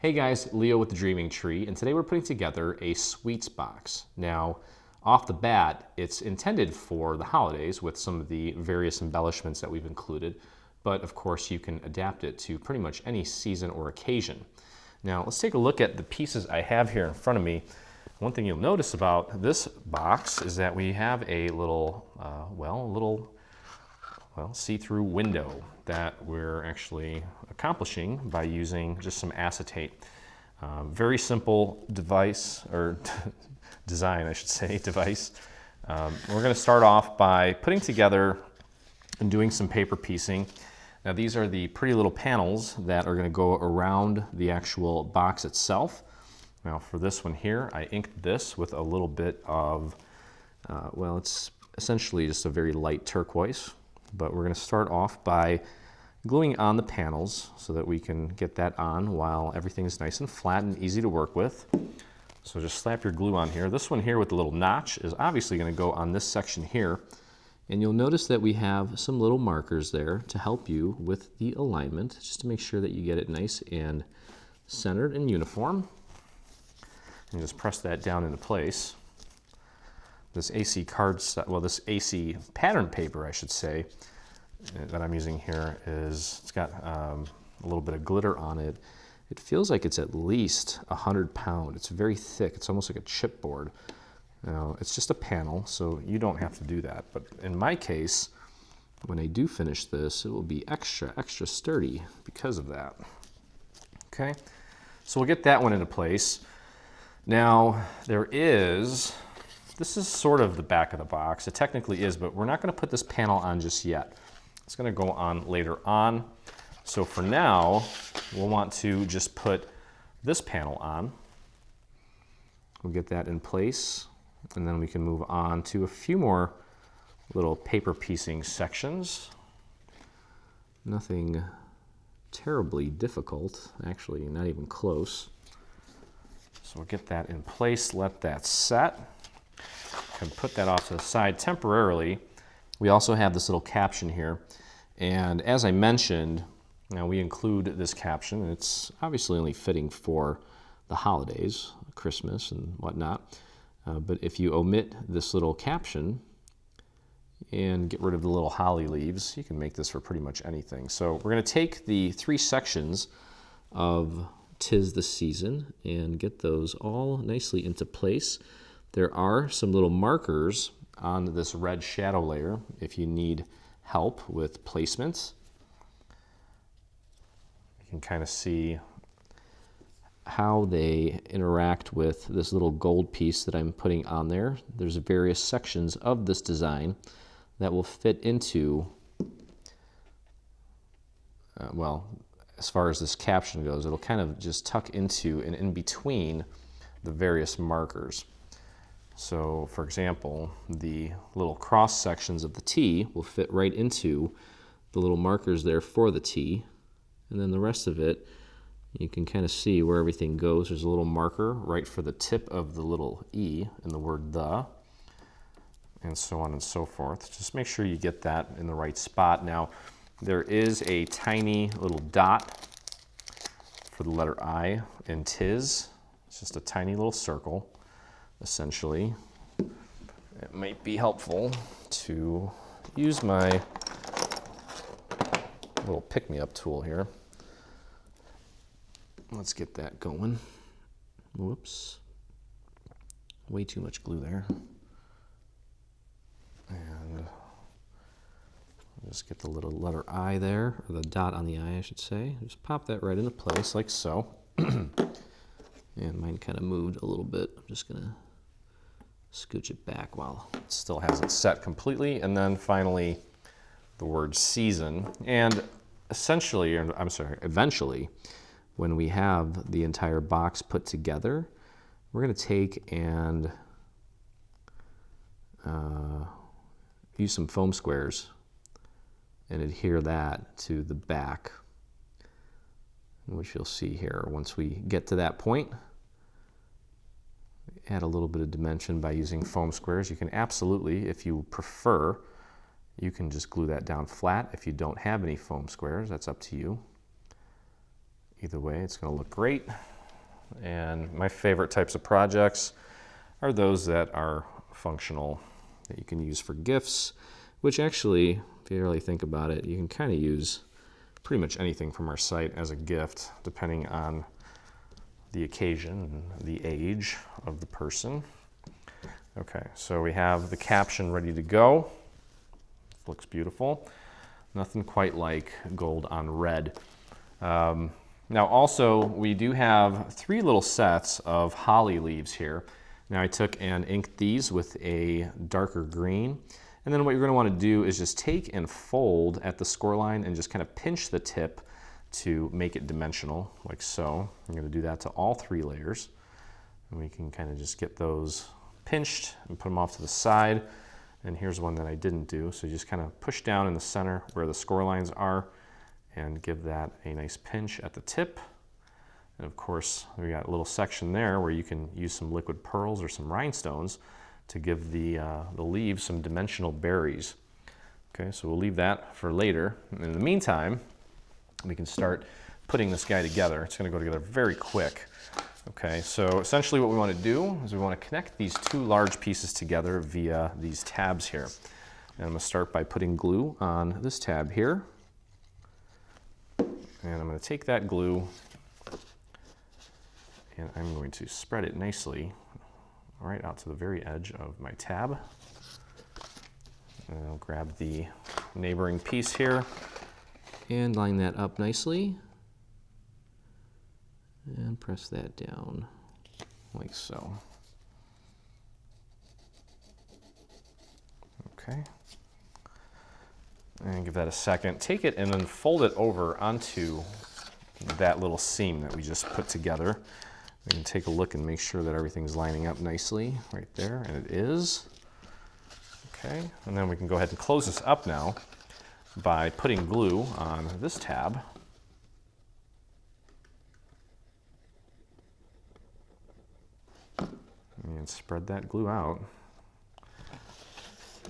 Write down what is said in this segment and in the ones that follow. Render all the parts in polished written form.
Hey guys, Leo with the Dreaming Tree, and today we're putting together a sweets box. Now, off the bat, it's intended for the holidays with some of the various embellishments that we've included, but of course you can adapt it to pretty much any season or occasion. Now, let's take a look at the pieces I have here in front of me. One thing you'll notice about this box is that we have a little, see-through window that we're actually accomplishing by using just some acetate. Very simple device, or design, I should say, device. We're going to start off by putting together and doing some paper piecing. Now these are the pretty little panels that are going to go around the actual box itself. Now for this one here, I inked this with a little bit of, it's essentially just a very light turquoise. But we're going to start off by gluing on the panels so that we can get that on while everything is nice and flat and easy to work with. So just slap your glue on here. This one here with the little notch is obviously going to go on this section here. And you'll notice that we have some little markers there to help you with the alignment, just to make sure that you get it nice and centered and uniform. And just press that down into place. This AC this AC pattern paper, I should say, that I'm using here it's got a little bit of glitter on it. It feels like it's at least 100 pounds. It's very thick. It's almost like a chipboard. Now, it's just a panel, so you don't have to do that. But in my case, when I do finish this, it will be extra sturdy because of that. Okay, so we'll get that one into place. Now, this is sort of the back of the box. It technically is, but we're not going to put this panel on just yet. It's going to go on later on. So for now, we'll want to just put this panel on. We'll get that in place, and then we can move on to a few more little paper piecing sections. Nothing terribly difficult, actually, not even close. So we'll get that in place, let that set. Can put that off to the side temporarily. We also have this little caption here, and as I mentioned, now we include this caption, and it's obviously only fitting for the holidays, Christmas and whatnot, but if you omit this little caption and get rid of the little holly leaves, you can make this for pretty much anything. So we're going to take the 3 sections of "'Tis the Season" and get those all nicely into place. There are some little markers on this red shadow layer if you need help with placement. You can kind of see how they interact with this little gold piece that I'm putting on there. There's various sections of this design that will fit into, as far as this caption goes, it'll kind of just tuck into and in between the various markers. So, for example, the little cross sections of the T will fit right into the little markers there for the T. And then the rest of it, you can kind of see where everything goes. There's a little marker right for the tip of the little E in the word "the," and so on and so forth. Just make sure you get that in the right spot. Now, there is a tiny little dot for the letter I in "'tis." It's just a tiny little circle. Essentially, it might be helpful to use my little pick-me-up tool here. Let's get that going. Whoops. Way too much glue there. And just get the little letter I there, or the dot on the I should say. Just pop that right into place like so. And mine kind of moved a little bit. I'm just going to scooch it back while it still hasn't set completely. And then finally, the word "season." And eventually, when we have the entire box put together, we're going to take and use some foam squares and adhere that to the back, which you'll see here once we get to that point. Add a little bit of dimension by using foam squares. You can absolutely, if you prefer, you can just glue that down flat. If you don't have any foam squares, that's up to you. Either way, it's going to look great. And my favorite types of projects are those that are functional, that you can use for gifts, which actually, if you really think about it, you can kind of use pretty much anything from our site as a gift, depending on the occasion and the age of the person. Okay, so we have the caption ready to go. Looks beautiful. Nothing quite like gold on red. Now also, we do have 3 little sets of holly leaves here. Now I took and inked these with a darker green. And then what you're going to want to do is just take and fold at the score line and just kind of pinch the tip to make it dimensional, like so. I'm going to do that to all 3 layers. And we can kind of just get those pinched and put them off to the side. And here's one that I didn't do. So you just kind of push down in the center where the score lines are and give that a nice pinch at the tip. And of course, we got a little section there where you can use some liquid pearls or some rhinestones to give the leaves some dimensional berries. Okay, so we'll leave that for later. And in the meantime, we can start putting this guy together. It's going to go together very quick. Okay, so essentially what we want to do is we want to connect these 2 large pieces together via these tabs here. And I'm going to start by putting glue on this tab here. And I'm going to take that glue and I'm going to spread it nicely right out to the very edge of my tab. And I'll grab the neighboring piece here and line that up nicely and press that down like so. Okay. And give that a second. Take it and then fold it over onto that little seam that we just put together. We can take a look and make sure that everything's lining up nicely right there, and it is. Okay, and then we can go ahead and close this up now by putting glue on this tab. And spread that glue out.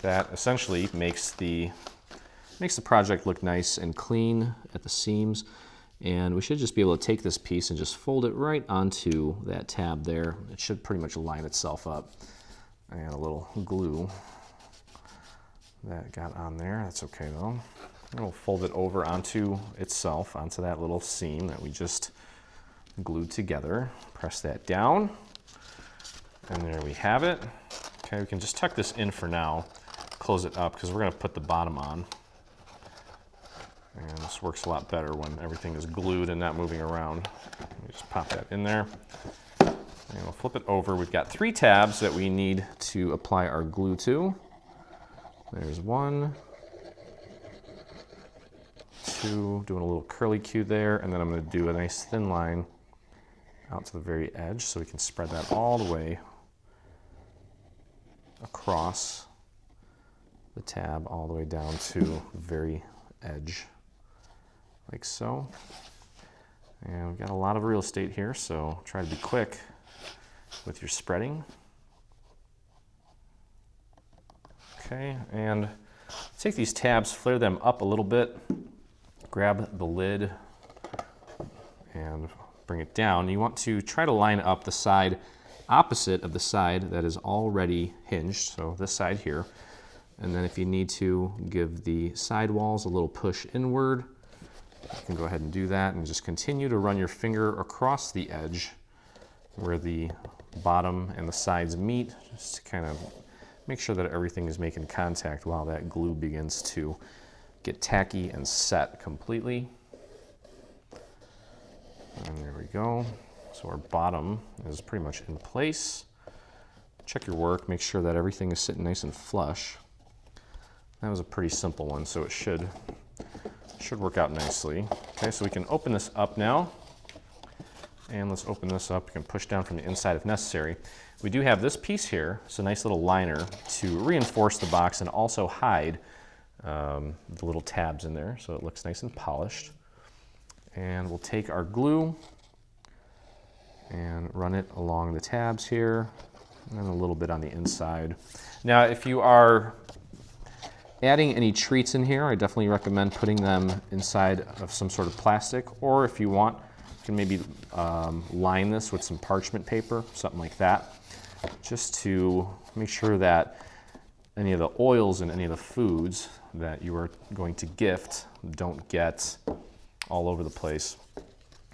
That essentially makes the project look nice and clean at the seams. And we should just be able to take this piece and just fold it right onto that tab there. It should pretty much line itself up. And a little glue that got on there. That's okay though. And we'll fold it over onto itself, onto that little seam that we just glued together. Press that down. And there we have it. Okay, we can just tuck this in for now. Close it up because we're going to put the bottom on. And this works a lot better when everything is glued and not moving around. Let me just pop that in there. And we'll flip it over. We've got 3 tabs that we need to apply our glue to. There's 1, 2, doing a little curly Q there, and then I'm going to do a nice thin line out to the very edge so we can spread that all the way across the tab all the way down to the very edge, like so. And we've got a lot of real estate here, so try to be quick with your spreading. Okay, and take these tabs, flare them up a little bit, grab the lid and bring it down. You want to try to line up the side opposite of the side that is already hinged, so this side here. And then if you need to give the side walls a little push inward, you can go ahead and do that and just continue to run your finger across the edge where the bottom and the sides meet, just to kind of make sure that everything is making contact while that glue begins to get tacky and set completely. And there we go. So our bottom is pretty much in place. Check your work, make sure that everything is sitting nice and flush. That was a pretty simple one, so it should work out nicely. Okay, so we can open this up now. And let's open this up. You can push down from the inside if necessary. We do have this piece here. It's a nice little liner to reinforce the box and also hide the little tabs in there so it looks nice and polished. And we'll take our glue and run it along the tabs here and a little bit on the inside. Now, if you are adding any treats in here, I definitely recommend putting them inside of some sort of plastic, or if you want, You can maybe line this with some parchment paper, something like that, just to make sure that any of the oils in any of the foods that you are going to gift don't get all over the place.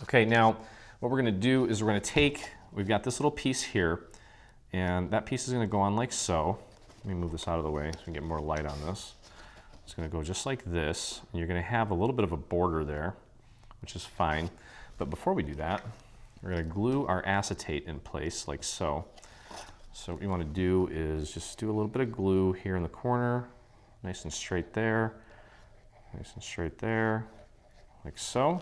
Okay, now what we're going to do is we're going to take, we've got this little piece here, and that piece is going to go on like so. Let me move this out of the way so we can get more light on this. It's going to go just like this, and you're going to have a little bit of a border there, which is fine. But before we do that, we're going to glue our acetate in place like so. So what you want to do is just do a little bit of glue here in the corner, nice and straight there, nice and straight there, like so.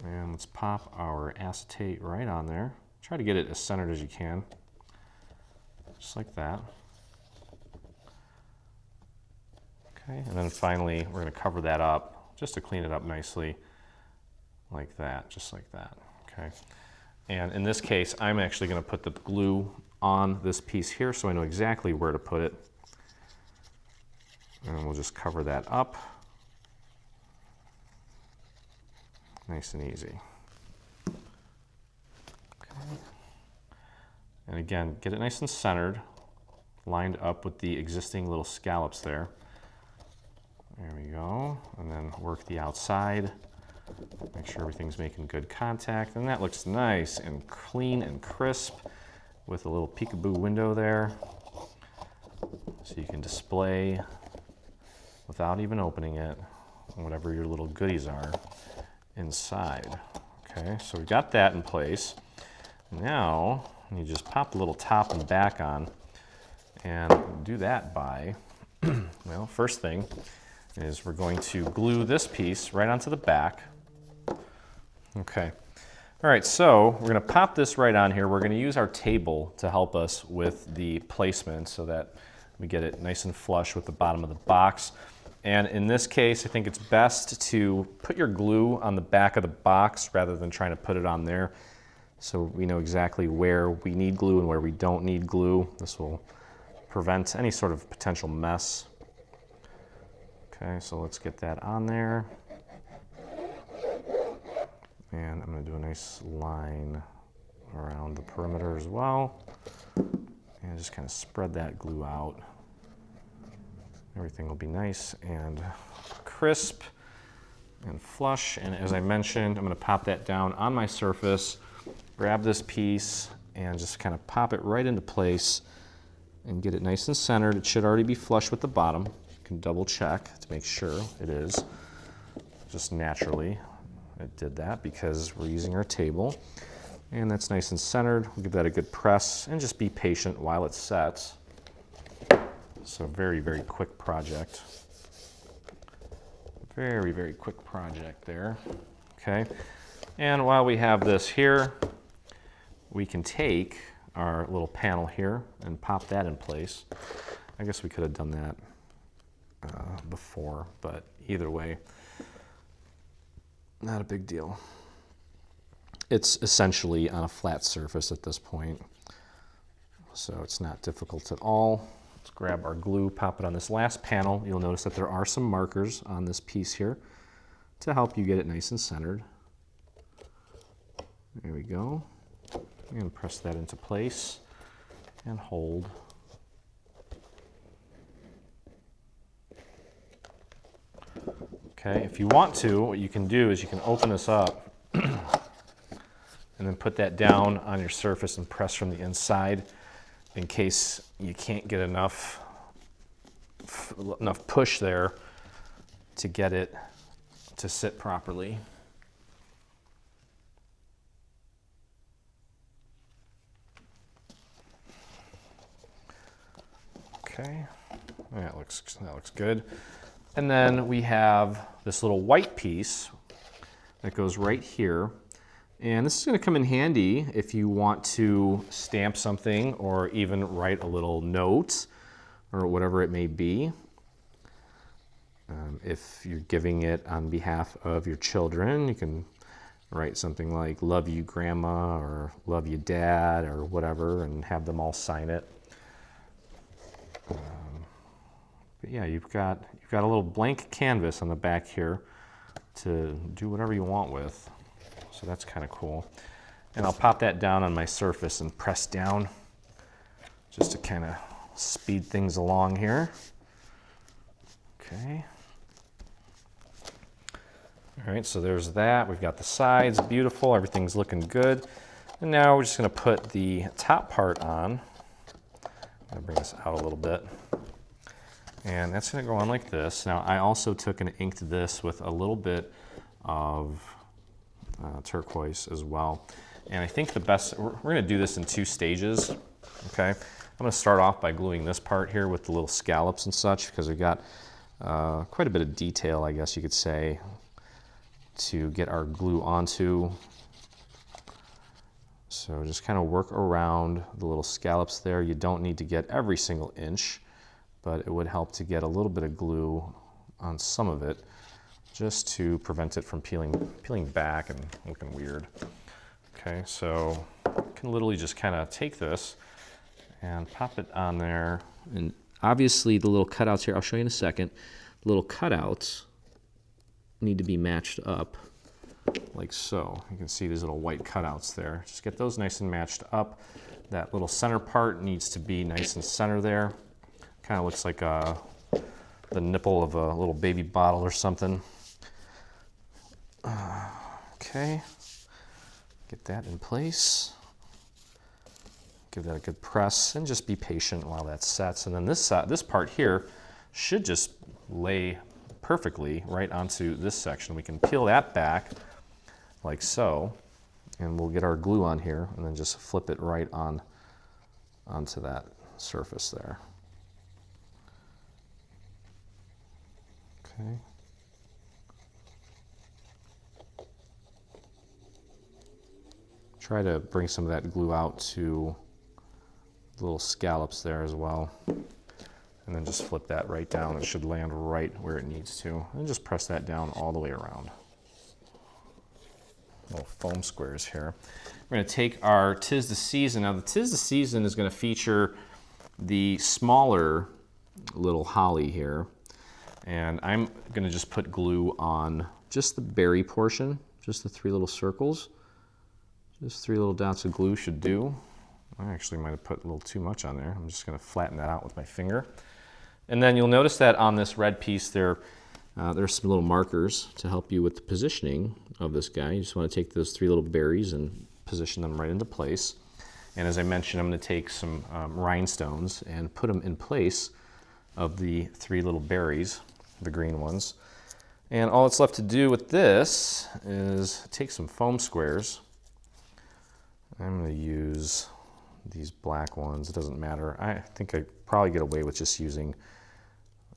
And let's pop our acetate right on there. Try to get it as centered as you can, just like that. Okay, and then finally we're going to cover that up just to clean it up nicely, like that, just like that. Okay. And in this case, I'm actually going to put the glue on this piece here so I know exactly where to put it. And we'll just cover that up. Nice and easy. Okay. And again, get it nice and centered, lined up with the existing little scallops there. There we go. And then work the outside. Make sure everything's making good contact. And that looks nice and clean and crisp with a little peekaboo window there. So you can display, without even opening it, whatever your little goodies are inside. Okay, so we got that in place. Now you just pop the little top and back on, and do that by, well, first thing is we're going to glue this piece right onto the back. Okay. All right, so we're going to pop this right on here. We're going to use our table to help us with the placement so that we get it nice and flush with the bottom of the box. And in this case, I think it's best to put your glue on the back of the box rather than trying to put it on there, so we know exactly where we need glue and where we don't need glue. This will prevent any sort of potential mess. Okay, so let's get that on there. And I'm going to do a nice line around the perimeter as well. And just kind of spread that glue out. Everything will be nice and crisp and flush. And as I mentioned, I'm going to pop that down on my surface, grab this piece, and just kind of pop it right into place and get it nice and centered. It should already be flush with the bottom. You can double check to make sure it is. Just naturally, it did that because we're using our table. And that's nice and centered. We'll give that a good press and just be patient while it sets. So very, very quick project. Very, very quick project there. Okay. And while we have this here, we can take our little panel here and pop that in place. I guess we could have done that before, but either way, not a big deal. It's essentially on a flat surface at this point, so it's not difficult at all. Let's grab our glue, pop it on this last panel. You'll notice that there are some markers on this piece here to help you get it nice and centered. There we go. I'm going to press that into place and hold. Okay, if you want to, what you can do is you can open this up and then put that down on your surface and press from the inside in case you can't get enough push there to get it to sit properly. Okay, that looks good. And then we have this little white piece that goes right here. And this is going to come in handy if you want to stamp something or even write a little note or whatever it may be. If you're giving it on behalf of your children, you can write something like "Love you, Grandma," or "Love you, Dad," or whatever, and have them all sign it. But yeah, you've got a little blank canvas on the back here to do whatever you want with. So that's kind of cool. And I'll pop that down on my surface and press down just to kind of speed things along here. Okay. All right, so there's that. We've got the sides, beautiful, everything's looking good. And now we're just gonna put the top part on. I'm gonna bring this out a little bit. And that's gonna go on like this. Now I also took and inked this with a little bit of turquoise as well. And I think the best, we're gonna do this in 2 stages, okay? I'm gonna start off by gluing this part here with the little scallops and such, because we've got quite a bit of detail, I guess you could say, to get our glue onto. So just kind of work around the little scallops there. You don't need to get every single inch, but it would help to get a little bit of glue on some of it, just to prevent it from peeling back and looking weird. Okay, so you can literally just kind of take this and pop it on there. And obviously the little cutouts here, I'll show you in a second, the little cutouts need to be matched up like so. You can see these little white cutouts there. Just get those nice and matched up. That little center part needs to be nice and center there. Kind of looks like the nipple of a little baby bottle or something. Okay. Get that in place. Give that a good press and just be patient while that sets. And then this part here should just lay perfectly right onto this section. We can peel that back like so, and we'll get our glue on here and then just flip it right onto that surface there. Okay. Try to bring some of that glue out to the little scallops there as well. And then just flip that right down. It should land right where it needs to. And just press that down all the way around. Little foam squares here. We're going to take our 'Tis the Season. Now the 'Tis the Season is going to feature the smaller little holly here. And I'm going to just put glue on just the berry portion, just the 3 little circles. Just 3 little dots of glue should do. I actually might have put a little too much on there. I'm just going to flatten that out with my finger. And then you'll notice that on this red piece there's some little markers to help you with the positioning of this guy. You just want to take those 3 little berries and position them right into place. And as I mentioned, I'm going to take some rhinestones and put them in place of the 3 little berries, the green ones. And all that's left to do with this is take some foam squares. I'm going to use these black ones. It doesn't matter. I think I probably get away with just using,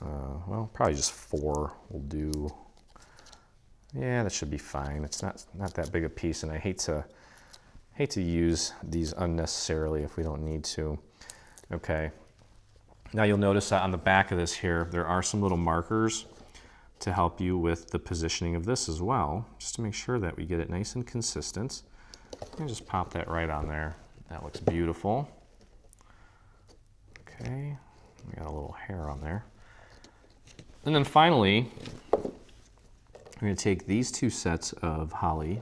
well, probably just 4 will do. Yeah, that should be fine. It's not that big a piece, and I hate to use these unnecessarily if we don't need to. Okay. Now you'll notice that on the back of this here, there are some little markers to help you with the positioning of this as well, just to make sure that we get it nice and consistent. And just pop that right on there. That looks beautiful. Okay, we got a little hair on there. And then finally, I'm going to take these 2 sets of holly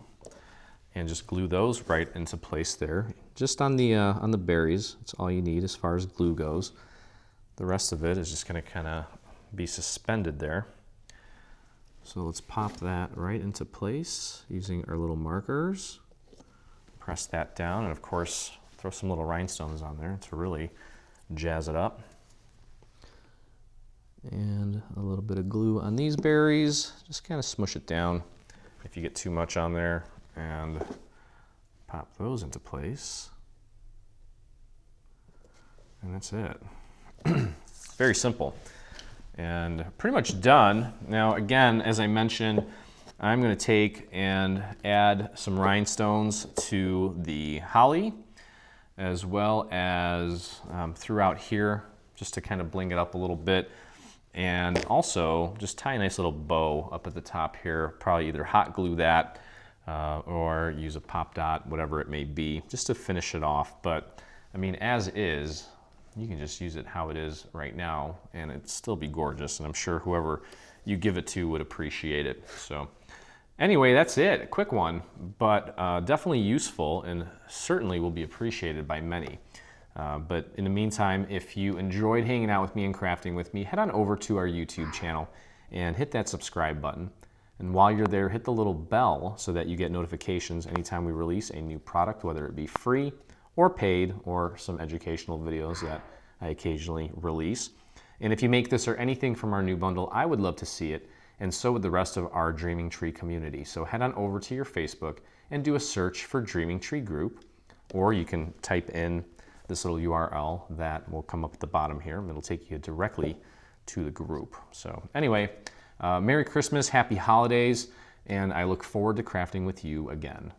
and just glue those right into place there. Just on the berries, that's all you need as far as glue goes. The rest of it is just going to kind of be suspended there. So let's pop that right into place using our little markers. Press that down, and of course, throw some little rhinestones on there to really jazz it up. And a little bit of glue on these berries. Just kind of smush it down if you get too much on there, and pop those into place. And that's it. Very simple. And pretty much done. Now again, as I mentioned, I'm going to take and add some rhinestones to the holly, as well as throughout here, just to kind of bling it up a little bit. And also just tie a nice little bow up at the top here. Probably either hot glue that or use a pop dot, whatever it may be, just to finish it off. But I mean, as is, you can just use it how it is right now and it'd still be gorgeous. And I'm sure whoever you give it to would appreciate it. So Anyway, that's it. A quick one, but definitely useful and certainly will be appreciated by many. But in the meantime, if you enjoyed hanging out with me and crafting with me, head on over to our YouTube channel and hit that subscribe button. And while you're there, hit the little bell so that you get notifications anytime we release a new product, whether it be free or paid or some educational videos that I occasionally release. And if you make this or anything from our new bundle, I would love to see it, and so would the rest of our Dreaming Tree community. So head on over to your Facebook and do a search for Dreaming Tree Group, or you can type in this little URL that will come up at the bottom here, and it'll take you directly to the group. So anyway, Merry Christmas, Happy Holidays, and I look forward to crafting with you again.